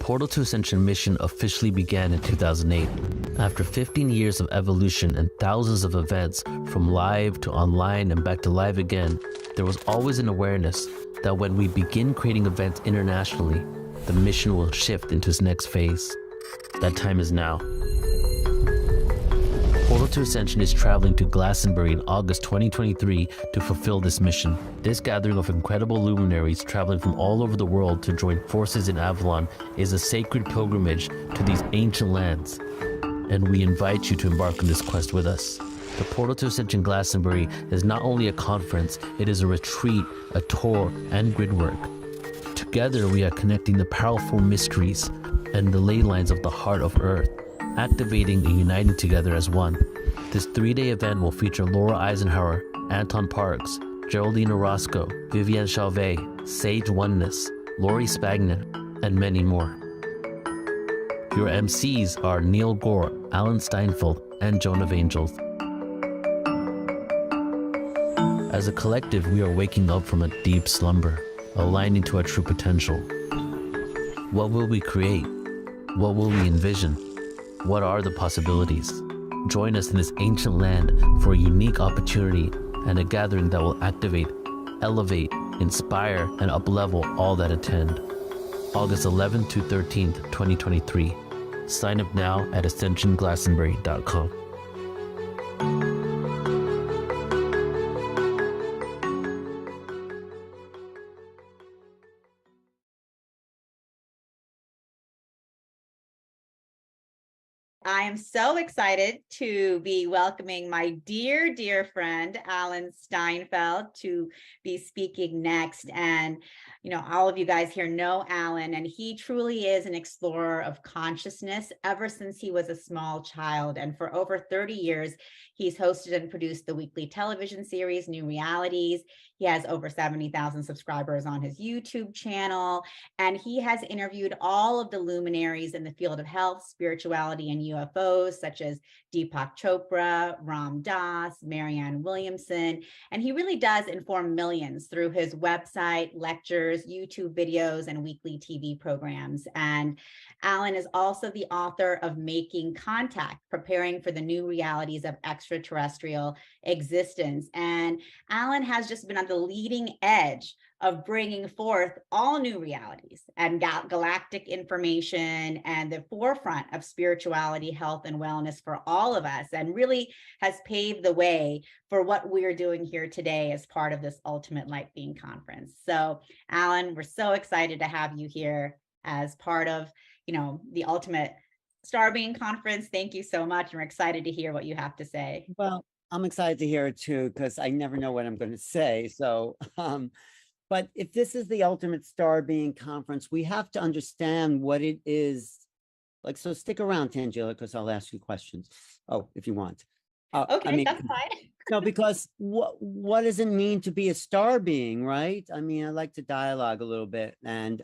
Portal to Ascension mission officially began in 2008. After 15 years of evolution and thousands of events, from live to online and back to live again, there was always an awareness that when we begin creating events internationally, the mission will shift into its next phase. That time is now. Portal to Ascension is traveling to Glastonbury in August 2023 to fulfill this mission. This gathering of incredible luminaries traveling from all over the world to join forces in Avalon is a sacred pilgrimage to these ancient lands, and we invite you to embark on this quest with us. The Portal to Ascension Glastonbury is not only a conference, it is a retreat, a tour, and grid work. Together we are connecting the powerful mysteries and the ley lines of the heart of Earth, activating and uniting together as one. This 3-day event will feature Laura Eisenhower, Anton Parks, Geraldine Orozco, Vivienne Chauvet, Sage Oneness, Lori Spagnan, and many more. Your MCs are Neil Gore, Alan Steinfeld, and Joan of Angels. As a collective, we are waking up from a deep slumber, aligning to our true potential. What will we create? What will we envision? What are the possibilities? Join us in this ancient land for a unique opportunity and a gathering that will activate, elevate, inspire, and uplevel all that attend. August 11th to 13th, 2023. Sign up now at ascensionglastonbury.com. I am so excited to be welcoming my dear, dear friend, Alan Steinfeld, to be speaking next. And, you know, all of you guys here know Alan, and he truly is an explorer of consciousness ever since he was a small child. And for over 30 years, he's hosted and produced the weekly television series, New Realities. He has over 70,000 subscribers on his YouTube channel, and he has interviewed all of the luminaries in the field of health, spirituality, and UFOs, such as Deepak Chopra, Ram Dass, Marianne Williamson, and he really does inform millions through his website, lectures, YouTube videos, and weekly TV programs. And Alan is also the author of Making Contact, Preparing for the New Realities of Extraterrestrial Existence. And Alan has just been on the leading edge of bringing forth all new realities and galactic information and the forefront of spirituality, health, and wellness for all of us, and really has paved the way for what we're doing here today as part of this Ultimate Light Being Conference. So, Alan, we're so excited to have you here as part of, you know, the Ultimate Star Being Conference. Thank you so much. We're excited to hear what you have to say. Well, I'm excited to hear it too, because I never know what I'm going to say. So, but if this is the Ultimate Star Being Conference, we have to understand what it is. Like, so stick around, Tangela, because I'll ask you questions. Oh, if you want. Okay, I mean, that's fine. No, because what does it mean to be a star being, right? I mean, I like to dialogue a little bit, and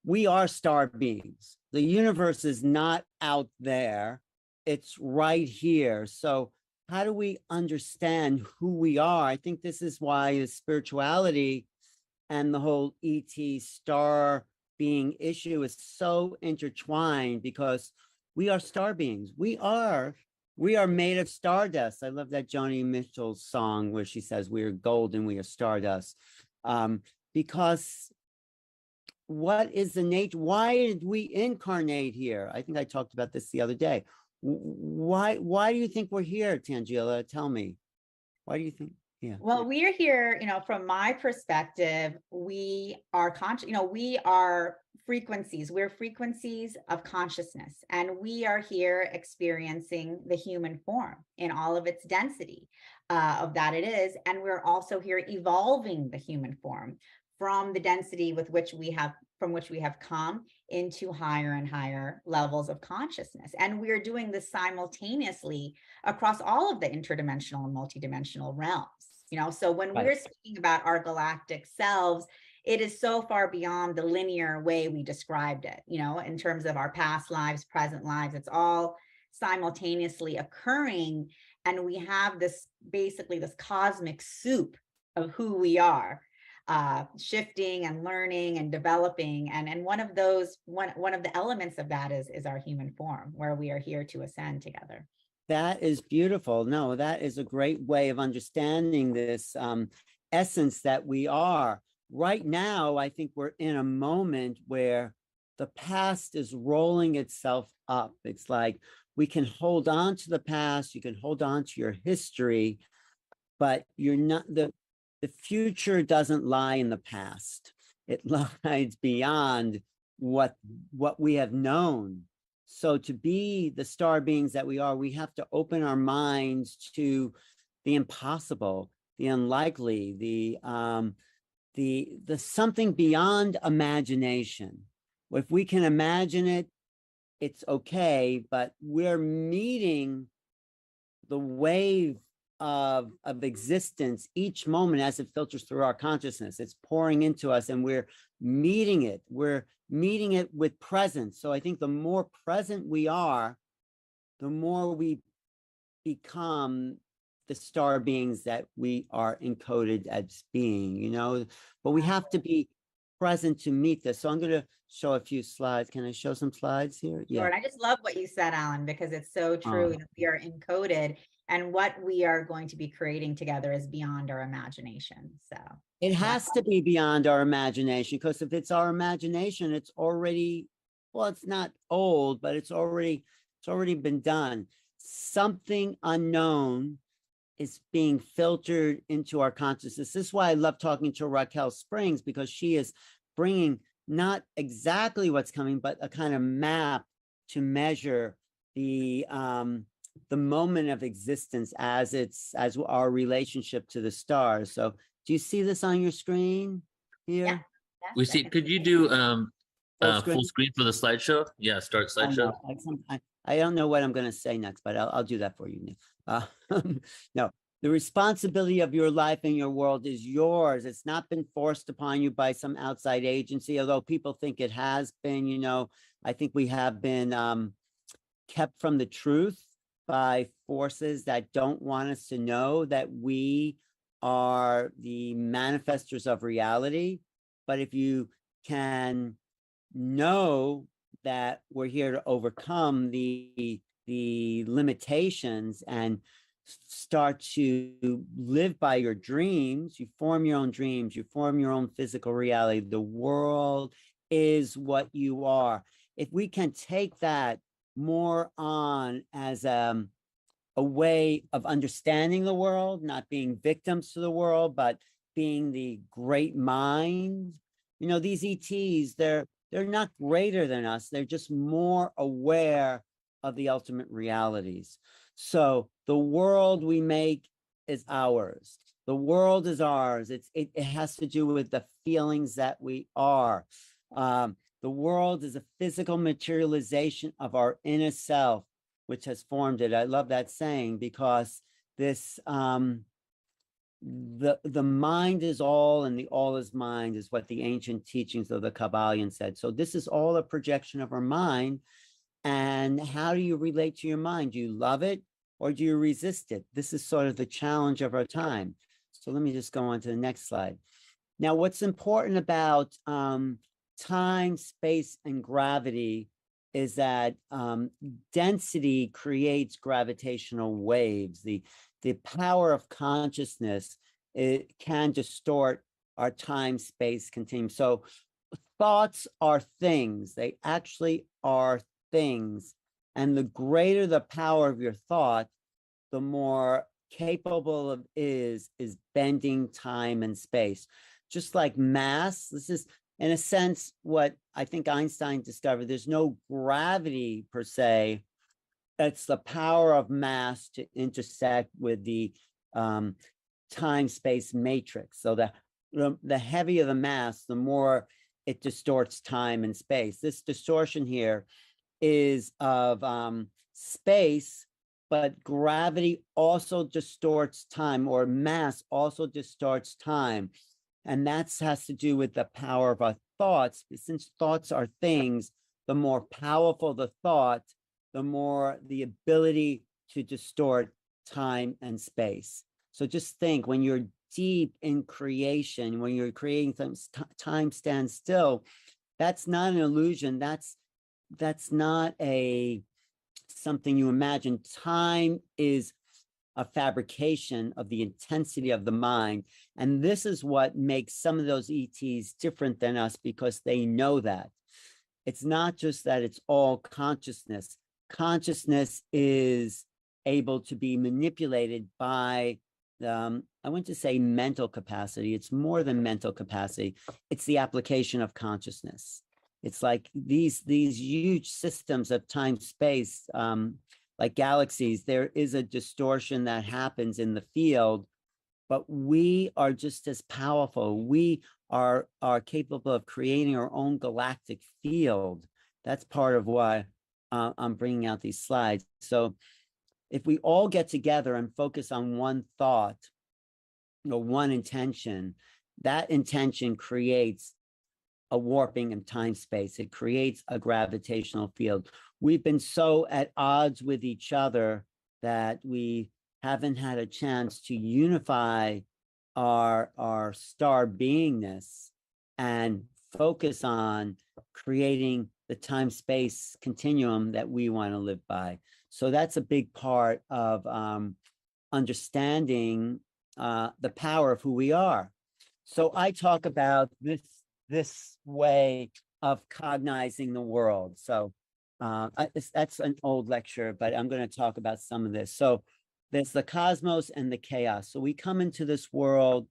we are star beings. The universe is not out there. It's right here. So how do we understand who we are? I think this is why the spirituality and the whole ET star being issue is so intertwined, because we are star beings. We are made of stardust. I love that Joni Mitchell song where she says, we are gold and we are stardust. Because what is the nature? Why did we incarnate here? I think I talked about this the other day. Why do you think we're here, Tangela? Tell me. Why do you think? Yeah. Well, we're here, you know, from my perspective, we are conscious, you know, we are frequencies. We're frequencies of consciousness, and we are here experiencing the human form in all of its density of that it is. And we're also here evolving the human form from the density with which we have, from which we have come into higher and higher levels of consciousness. And we're doing this simultaneously across all of the interdimensional and multidimensional realms. You know, so when we're speaking about our galactic selves, it is so far beyond the linear way we described it, you know, in terms of our past lives, present lives. It's all simultaneously occurring. And we have this, basically this cosmic soup of who we are. shifting and learning and developing. And one of those, one of the elements of that is our human form, where we are here to ascend together. That is beautiful. No, that is a great way of understanding this essence that we are. Right now, I think we're in a moment where the past is rolling itself up. It's like we can hold on to the past, you can hold on to your history, but you're not, the future doesn't lie in the past. It lies beyond what we have known. So to be the star beings that we are, we have to open our minds to the impossible, the unlikely, the something beyond imagination. If we can imagine it, it's okay, but we're meeting the wave of existence each moment as it filters through our consciousness. It's pouring into us and we're meeting it. We're meeting it with presence. So I think the more present we are, the more we become the star beings that we are encoded as being, you know, but we have to be present to meet this. So I'm going to show a few slides. Can I show some slides here? Yeah. Sure. And I just love what you said, Alan, because it's so true. We are encoded, and what we are going to be creating together is beyond our imagination. So it has to be beyond our imagination, because if it's our imagination, it's already, well, it's not old, but it's already been done. Something unknown is being filtered into our consciousness. This is why I love talking to Raquel Springs, because she is bringing not exactly what's coming, but a kind of map to measure the moment of existence as our relationship to the stars. So do you see this on your screen here? Yeah. We see. Could you do full screen for the slideshow? Yeah, start slideshow. I don't know what I'm going to say next, but I'll do that for you, Nick. No, the responsibility of your life and your world is yours. It's not been forced upon you by some outside agency, although people think it has been. You know, I think we have been kept from the truth by forces that don't want us to know that we are the manifestors of reality. But if you can know that we're here to overcome the limitations and start to live by your dreams, you form your own dreams, you form your own physical reality. The world is what you are. If we can take that more on as a way of understanding the world, not being victims to the world, but being the great mind. You know, these ETs, they're not greater than us. They're just more aware of the ultimate realities. So the world we make is ours. The world is ours. It has to do with the feelings that we are. The world is a physical materialization of our inner self, which has formed it. I love that saying, because this the mind is all and the all is mind is what the ancient teachings of the Kabbalion said. So this is all a projection of our mind. And how do you relate to your mind? Do you love it or do you resist it? This is sort of the challenge of our time. So let me just go on to the next slide. Now, what's important about time, space, and gravity is that density creates gravitational waves. The power of consciousness, it can distort our time-space continuum. So thoughts are things. They actually are things. And the greater the power of your thought, the more capable it is bending time and space. Just like mass, this is, in a sense, what I think Einstein discovered. There's no gravity per se. It's the power of mass to intersect with the time-space matrix. So the heavier the mass, the more it distorts time and space. This distortion here is of space, but gravity also distorts time, or mass also distorts time. And that has to do with the power of our thoughts. Since thoughts are things, the more powerful the thought, the more the ability to distort time and space. So just think, when you're deep in creation, when you're creating things, time stands still. That's not an illusion. That's not a something you imagine. Time is a fabrication of the intensity of the mind. And this is what makes some of those ETs different than us, because they know that. It's not just that it's all consciousness. Consciousness is able to be manipulated by, I want to say mental capacity. It's more than mental capacity. It's the application of consciousness. It's like these huge systems of time space, like galaxies. There is a distortion that happens in the field, but we are just as powerful. We are capable of creating our own galactic field. That's part of why I'm bringing out these slides. So if we all get together and focus on one thought or one intention, that intention creates a warping in time space. It creates a gravitational field. We've been so at odds with each other that we haven't had a chance to unify our star beingness and focus on creating the time space continuum that we want to live by. So that's a big part of understanding the power of who we are. So I talk about this way of cognizing the world. So that's an old lecture, but I'm going to talk about some of this. So there's the cosmos and the chaos. So we come into this world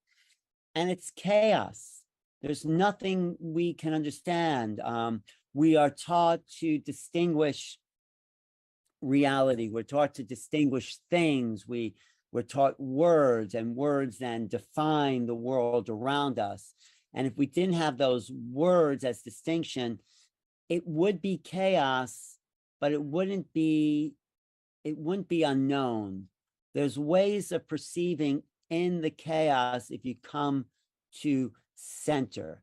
and it's chaos. There's nothing we can understand. We are taught to distinguish reality. We're taught to distinguish things. We're taught words, and words then define the world around us. And if we didn't have those words as distinction, it would be chaos, but it wouldn't be unknown. There's ways of perceiving in the chaos if you come to center.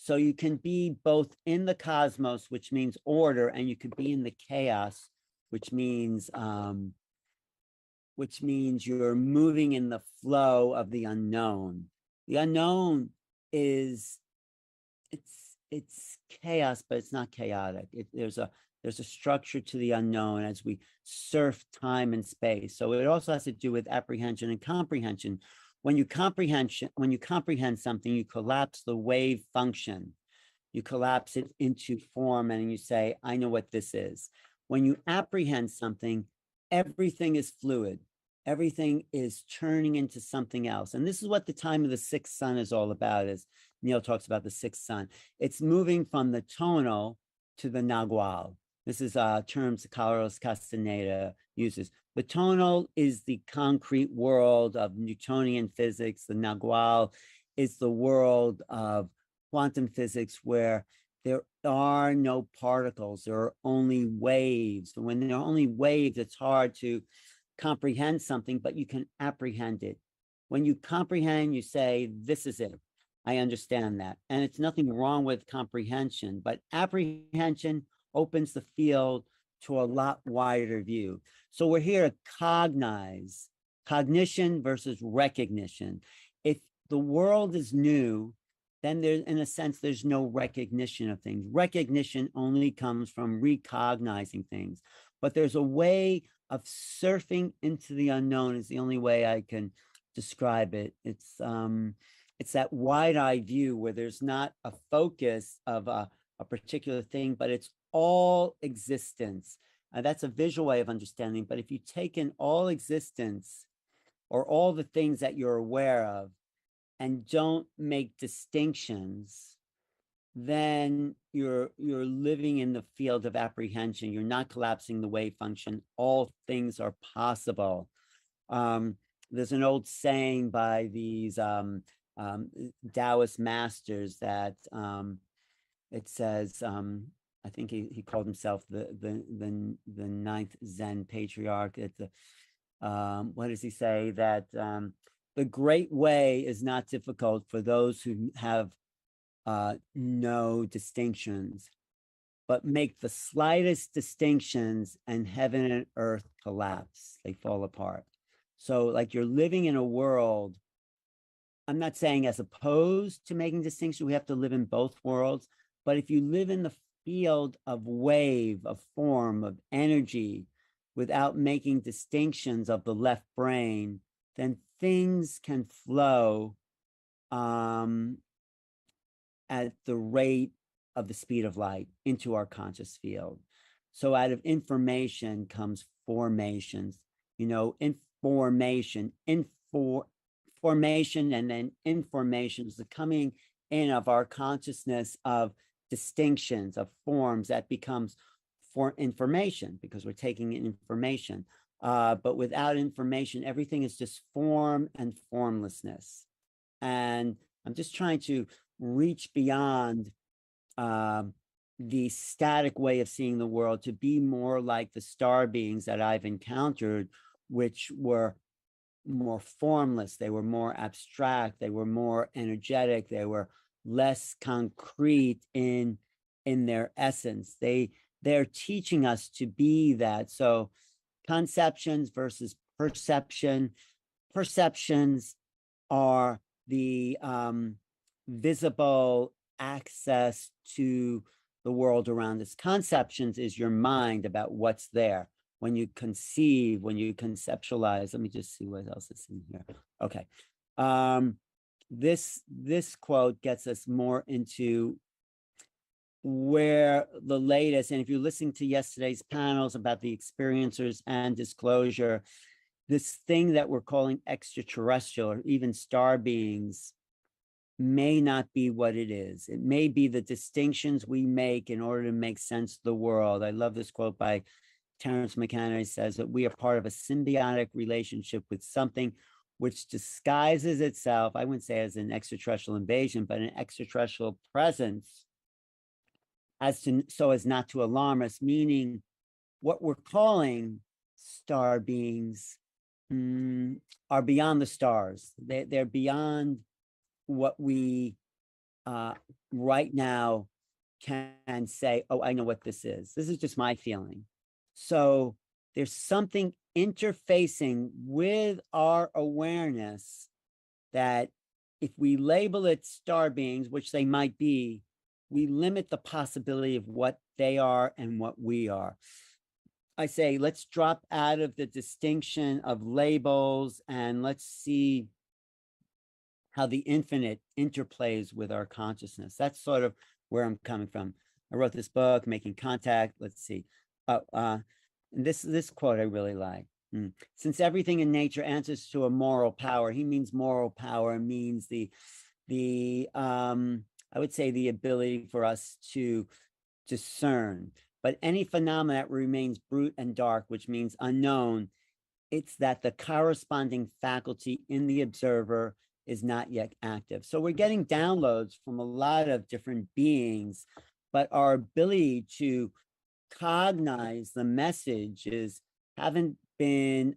So you can be both in the cosmos, which means order, and you can be in the chaos, which means you're moving in the flow of the unknown. The unknown is it's chaos, but it's not chaotic. There's a structure to the unknown as we surf time and space. So it also has to do with apprehension and comprehension. When you comprehend something, you collapse the wave function. You collapse it into form and you say, I know what this is. When you apprehend something, everything is fluid. Everything is turning into something else. And this is what the time of the sixth sun is all about, as Neil talks about the sixth sun. It's moving from the tonal to the nagual. This is terms Carlos Castaneda uses. The tonal is the concrete world of Newtonian physics. The nagual is the world of quantum physics, where there are no particles. There are only waves. And when there are only waves, it's hard to comprehend something, but you can apprehend it. When you comprehend, you say, this is it. I understand that. And it's nothing wrong with comprehension, but apprehension opens the field to a lot wider view. So we're here to cognize, cognition versus recognition. If the world is new, then there's, in a sense, there's no recognition of things. Recognition only comes from recognizing things. But there's a way of surfing into the unknown, is the only way I can describe it. It's that wide-eyed view where there's not a focus of a particular thing, but it's all existence. That's a visual way of understanding. But if you take in all existence, or all the things that you're aware of, and don't make distinctions, then you're living in the field of apprehension. You're not collapsing the wave function. All things are possible. There's an old saying by these Taoist masters that it says, I think he called himself the ninth Zen patriarch. It's what does he say? That the great way is not difficult for those who have no distinctions, but make the slightest distinctions and heaven and earth collapse. They fall apart. So like you're living in a world, I'm not saying as opposed to making distinction, we have to live in both worlds, but if you live in the field of wave, of form, of energy, without making distinctions of the left brain, then things can flow at the rate of the speed of light into our conscious field. So out of information comes formations, formation, and then information is the coming in of our consciousness of distinctions, of forms that becomes for information because we're taking in information. But without information, everything is just form and formlessness. And I'm just trying to reach beyond the static way of seeing the world to be more like the star beings that I've encountered, which were more formless, they were more abstract, they were more energetic, they were less concrete in their essence. They're teaching us to be that. So conceptions versus perception. Perceptions are the visible access to the world around us. Conceptions is your mind about what's there. When you conceive, when you conceptualize, let me just see what else is in here. Okay. This quote gets us more into where the latest, and if you're listening to yesterday's panels about the experiencers and disclosure, this thing that we're calling extraterrestrial or even star beings may not be what it is. It may be the distinctions we make in order to make sense of the world. I love this quote by Terence McKenna. He says that we are part of a symbiotic relationship with something which disguises itself, I wouldn't say as an extraterrestrial invasion, but an extraterrestrial presence so as not to alarm us, meaning what we're calling star beings are beyond the stars. They're beyond what we right now can say, oh, I know what this is. This is just my feeling. So there's something interfacing with our awareness that if we label it star beings, which they might be, we limit the possibility of what they are and what we are. I say, let's drop out of the distinction of labels and let's see how the infinite interplays with our consciousness. That's sort of where I'm coming from. I wrote this book, Making Contact. Let's see. This quote I really like. Since everything in nature answers to a moral power, he means moral power means I would say the ability for us to discern. But any phenomena that remains brute and dark, which means unknown, it's that the corresponding faculty in the observer is not yet active. So we're getting downloads from a lot of different beings, but our ability to cognize the messages haven't been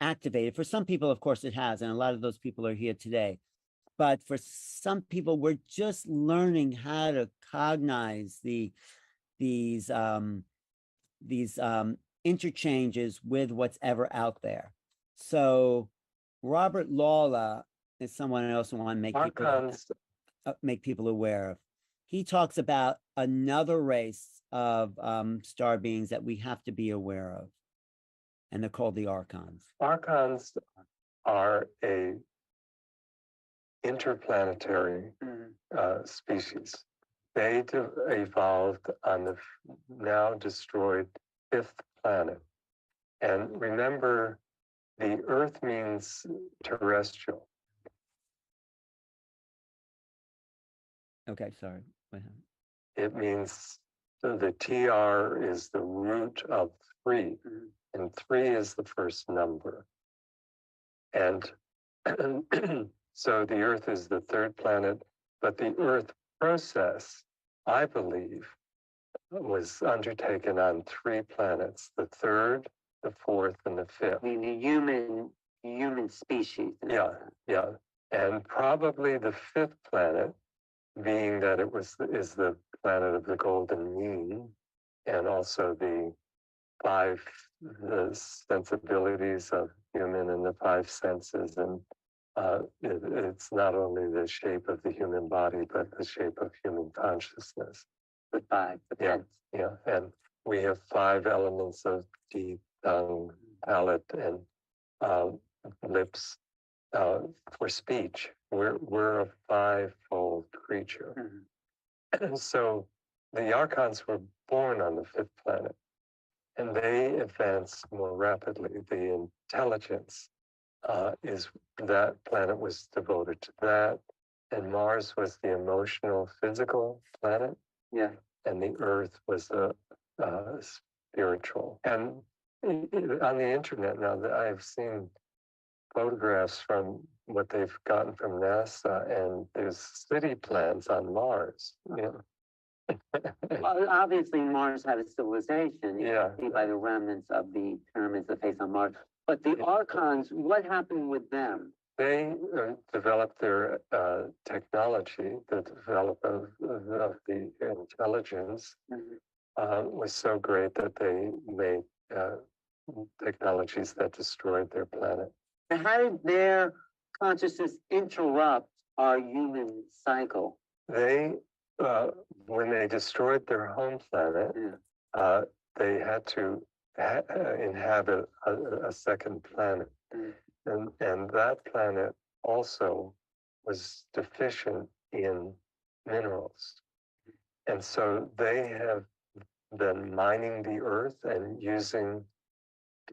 activated. For some people, of course, it has, and a lot of those people are here today. But for some people, we're just learning how to cognize these interchanges with what's ever out there. So Robert Lawler is someone else I want to make people aware of. He talks about another race of star beings that we have to be aware of, and they're called the Archons. Archons are a interplanetary species. They evolved on the now destroyed 5th planet. And remember, the Earth means terrestrial. Okay, sorry. It means the TR is the root of 3, and 3 is the first number. And so the Earth is the 3rd planet, but the Earth process, I believe, was undertaken on 3 planets, the 3rd, the 4th, and the 5th. I mean, the human species. Yeah. And probably the 5th planet, being that is the planet of the golden mean, and also the five sensibilities of human and the five senses, and it's not only the shape of the human body, but the shape of human consciousness. The five. Yeah, yeah, and we have five elements of teeth, tongue, palate, and lips for speech. We're a five-fold creature. And so the Archons were born on the fifth planet, and they advance more rapidly. The intelligence is that planet was devoted to that, and Mars was the emotional, physical planet. Yeah. And the Earth was the spiritual. And on the internet now, that I've seen photographs from what they've gotten from NASA, and there's city plans on Mars. Yeah. Well, obviously, Mars had a civilization. You Yeah. can see by the remnants of the pyramids that face on Mars. But the Archons, what happened with them? They developed their technology, the development of the intelligence was so great that they made technologies that destroyed their planet. And how did their consciousness interrupt our human cycle? They, when they destroyed their home planet, they had to inhabit a second planet. And that planet also was deficient in minerals. And so they have been mining the earth and using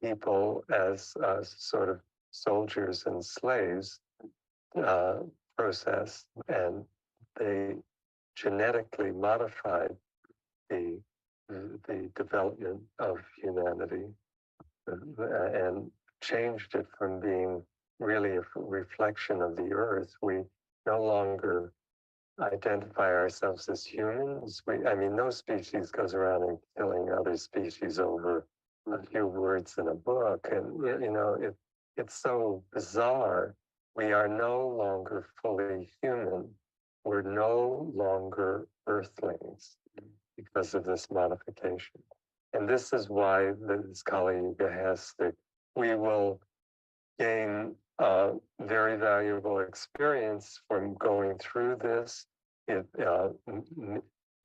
people as sort of soldiers and slaves process, and they genetically modified the development of humanity and changed it from being really a reflection of the earth. We no longer identify ourselves as humans. I mean, no species goes around and killing other species over a few words in a book. And, you know, it's so bizarre. We are no longer fully human. We're no longer earthlings because of this modification. And this is why this Kali Yuga has we will gain very valuable experience from going through this. It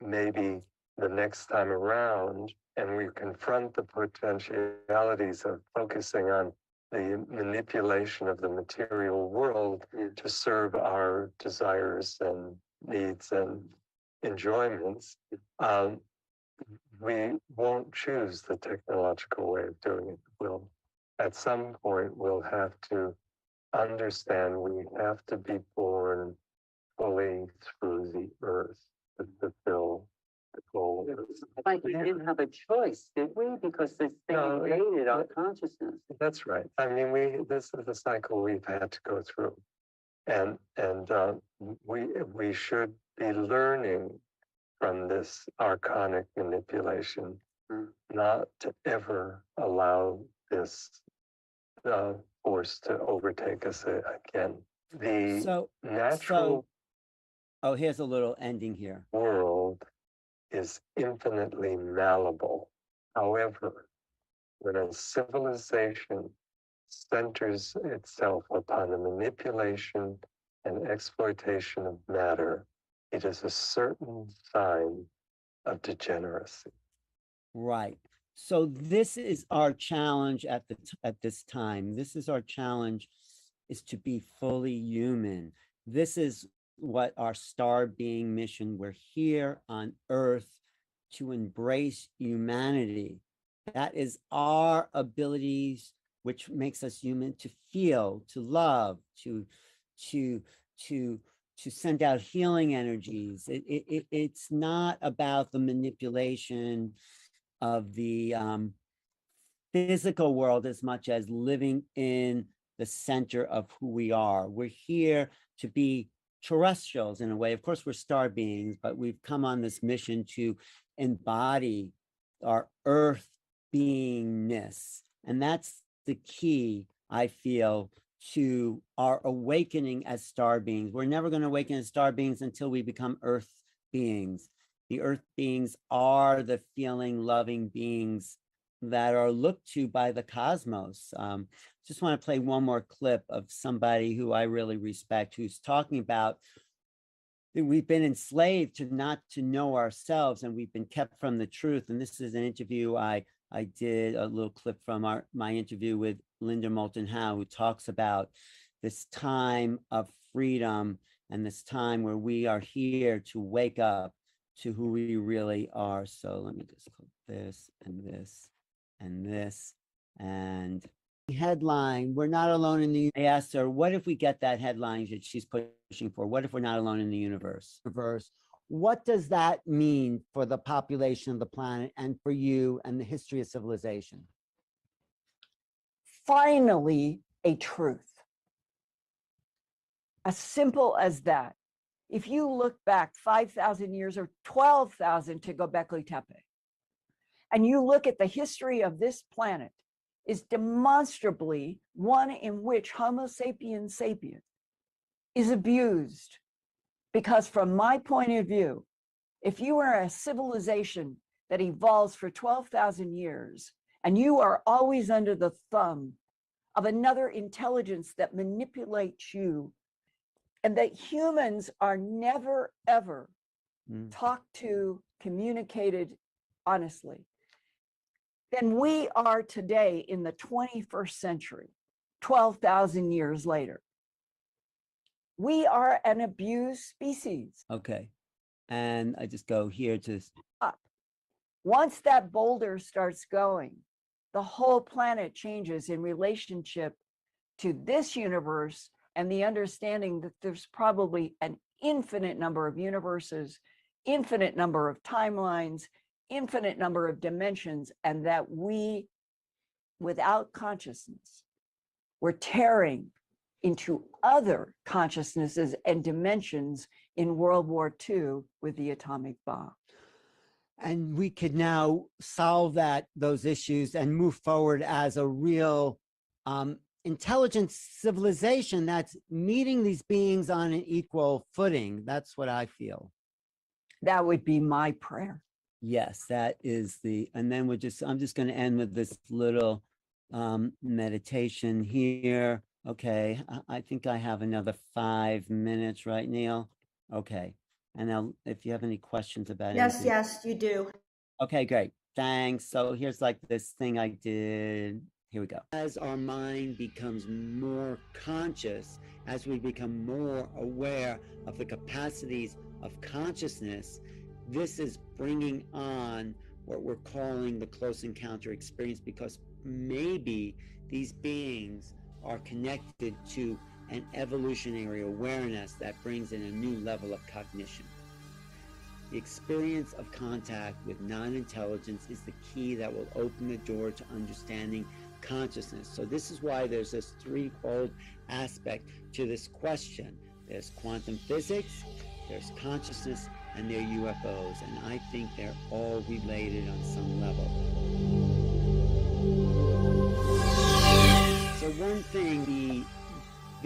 maybe the next time around, and we confront the potentialities of focusing on the manipulation of the material world to serve our desires and needs and enjoyments. We won't choose the technological way of doing it. We'll, at some point, we'll have to understand we have to be born fully through the earth to fulfill the goal. Like we didn't have a choice, did we? Because this thing invaded our consciousness. That's right. I mean, this is the cycle we've had to go through, and we should be learning from this archonic manipulation, not to ever allow this force to overtake us again. The natural here's a little ending here. World is infinitely malleable. However, when a civilization centers itself upon the manipulation and exploitation of matter, it is a certain sign of degeneracy. Right. So this is our challenge at this time. This is our challenge, is to be fully human. This is what our star being mission. We're here on Earth to embrace humanity. That is our abilities, which makes us human, to feel, to love, to send out healing energies. It's not about the manipulation of the physical world as much as living in the center of who we are. We're here to be terrestrials in a way. Of course, we're star beings, but we've come on this mission to embody our earth beingness. And that's the key, I feel, to our awakening as star beings. We're never going to awaken as star beings until we become earth beings. The earth beings are the feeling, loving beings that are looked to by the cosmos. Just want to play one more clip of somebody who I really respect, who's talking about that we've been enslaved to not to know ourselves, and we've been kept from the truth. And this is an interview I did, a little clip from my interview with Linda Moulton Howe, who talks about this time of freedom and this time where we are here to wake up to who we really are. So let me just click this and this and this. And headline, we're not alone in the, I asked her, what if we get that headline that she's pushing for? What if we're not alone in the universe? What does that mean for the population of the planet and for you and the history of civilization? Finally, a truth. As simple as that. If you look back 5,000 years or 12,000 to Göbekli Tepe, and you look at the history of this planet, is demonstrably one in which Homo sapiens sapiens is abused. Because from my point of view, if you are a civilization that evolves for 12,000 years, and you are always under the thumb of another intelligence that manipulates you, and that humans are never, ever talked to, communicated honestly, then we are today in the 21st century, 12,000 years later. We are an abused species. Okay. And I just go here to Up. Once that boulder starts going, the whole planet changes in relationship to this universe and the understanding that there's probably an infinite number of universes, infinite number of timelines, infinite number of dimensions, and that we, without consciousness, we're tearing into other consciousnesses and dimensions in World War II with the atomic bomb. and we could now solve those issues and move forward as a real intelligent civilization that's meeting these beings on an equal footing. That's what I feel. That would be my prayer. Yes, that is and then I'm just going to end with this little meditation here. Okay, I think I have another 5 minutes, right, Neil? Okay, and now if you have any questions about anything. Yes, you do. Okay, great, thanks. So here's like this thing I did. Here we go. As our mind becomes more conscious, as we become more aware of the capacities of consciousness, this is bringing on what we're calling the close encounter experience, because maybe these beings are connected to an evolutionary awareness that brings in a new level of cognition. The experience of contact with non-intelligence is the key that will open the door to understanding consciousness. So this is why there's this threefold aspect to this question. There's quantum physics, there's consciousness, and they're UFOs, and I think they're all related on some level. So one thing the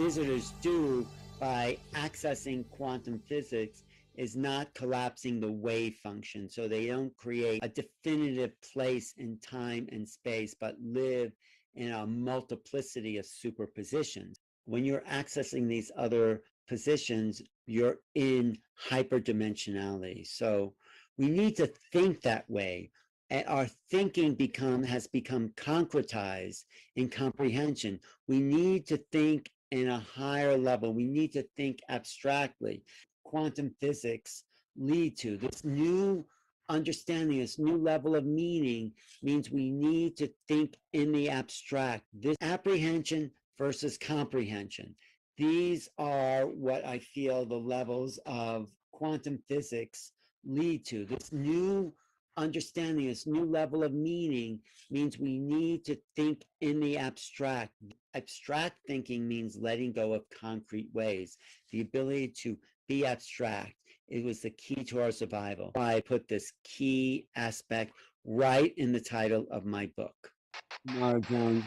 visitors do by accessing quantum physics is not collapsing the wave function, so they don't create a definitive place in time and space, but live in a multiplicity of superpositions. When you're accessing these other positions, you're in hyperdimensionality. So we need to think that way. And our thinking has become concretized in comprehension. We need to think in a higher level. We need to think abstractly. Quantum physics lead to this new understanding, this new level of meaning means we need to think in the abstract. This apprehension versus comprehension. These are what I feel the levels of quantum physics lead to. This new understanding, this new level of meaning means we need to think in the abstract. Abstract thinking means letting go of concrete ways, the ability to be abstract. It was the key to our survival. I put this key aspect right in the title of my book. Mara Jones.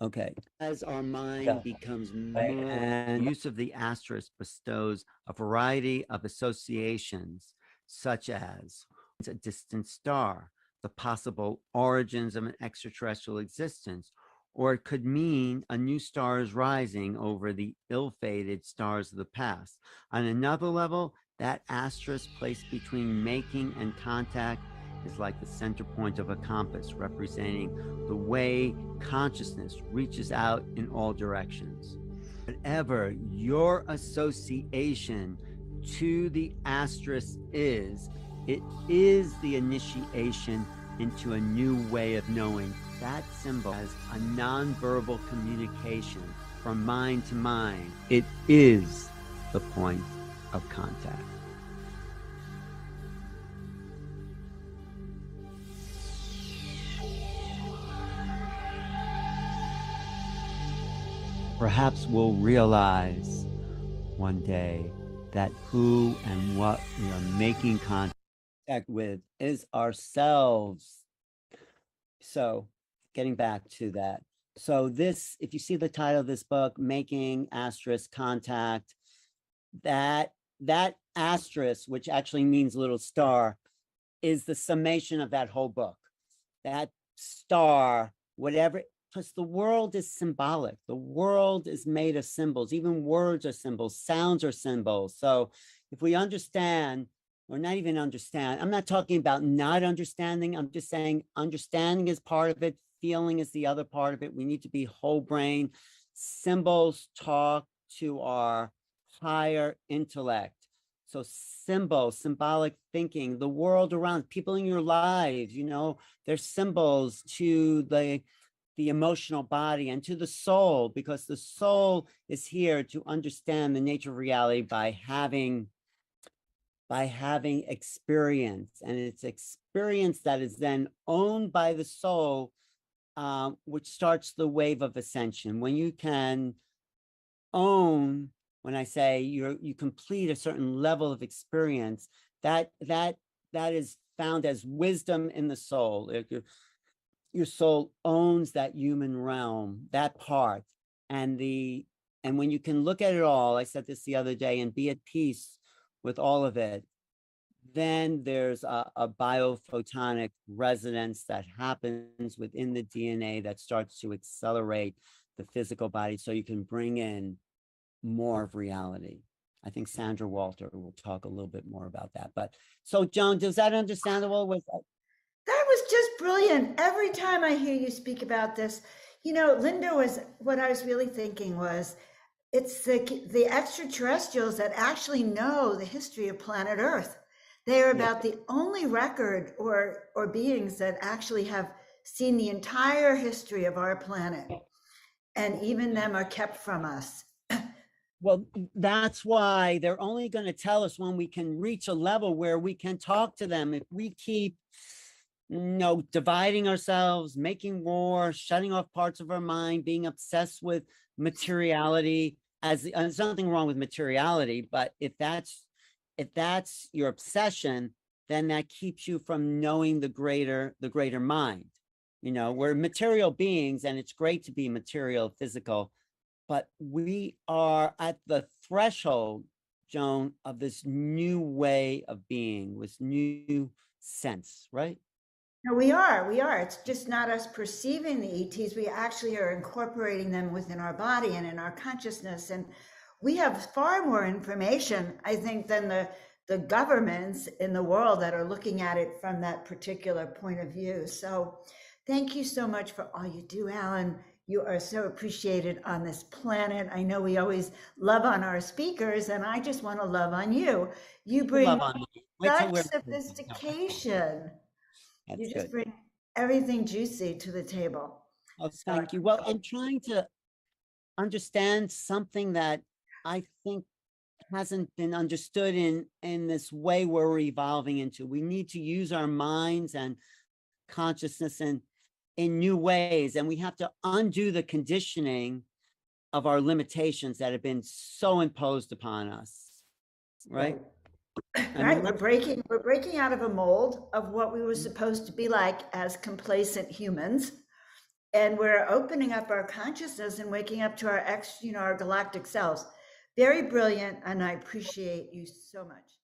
Okay. As our mind becomes more, and use of the asterisk bestows a variety of associations, such as a distant star, the possible origins of an extraterrestrial existence, or it could mean a new star is rising over the ill-fated stars of the past. On another level, that asterisk placed between making and contact is like the center point of a compass, representing the way consciousness reaches out in all directions. Whatever your association to the asterisk is, it is the initiation into a new way of knowing. That symbol has a nonverbal communication from mind to mind. It is the point of contact. Perhaps we'll realize one day that who and what we are making contact with is ourselves. So getting back to that. So this, if you see the title of this book, Making Asterisk Contact, that asterisk, which actually means little star, is the summation of that whole book. That star, whatever, because the world is symbolic. The world is made of symbols. Even words are symbols, sounds are symbols. So if we understand, or not even understand, I'm not talking about not understanding. I'm just saying understanding is part of it. Feeling is the other part of it. We need to be whole brain. Symbols talk to our higher intellect. So symbolic thinking, the world around, people in your lives, you know, they're symbols to the emotional body and to the soul, because the soul is here to understand the nature of reality by having experience, and it's experience that is then owned by the soul, which starts the wave of ascension. When you can own, when I say you complete a certain level of experience, that is found as wisdom in the soul. Your soul owns that human realm, that part, and when you can look at it all, I said this the other day, and be at peace with all of it, then there's a biophotonic resonance that happens within the DNA that starts to accelerate the physical body, so you can bring in more of reality. I think Sandra Walter will talk a little bit more about that. But so, Joan, does that understandable? That was just brilliant. Every time I hear you speak about this, you know, Linda, was what I was really thinking was, it's the extraterrestrials that actually know the history of planet Earth. They are about the only record or beings that actually have seen the entire history of our planet, and even them are kept from us. Well, that's why they're only going to tell us when we can reach a level where we can talk to them. If we keep, dividing ourselves, making war, shutting off parts of our mind, being obsessed with materiality, there's nothing wrong with materiality, but if that's your obsession, then that keeps you from knowing the greater mind. We're material beings, and it's great to be material, physical, but we are at the threshold, Joan, of this new way of being, this new sense, right? No, we are. It's just not us perceiving the ETs. We actually are incorporating them within our body and in our consciousness. And we have far more information, I think, than the governments in the world that are looking at it from that particular point of view. So thank you so much for all you do, Alan. You are so appreciated on this planet. I know we always love on our speakers, and I just want to love on you. You bring such sophistication. That's You just good. bring everything juicy to the table. Oh, thank you. Well, in trying to understand something that I think hasn't been understood in this way we're evolving into, we need to use our minds and consciousness in new ways, and we have to undo the conditioning of our limitations that have been so imposed upon us, right? Right, we're breaking out of a mold of what we were supposed to be like as complacent humans, and we're opening up our consciousness and waking up to our our galactic selves. Very brilliant, and I appreciate you so much.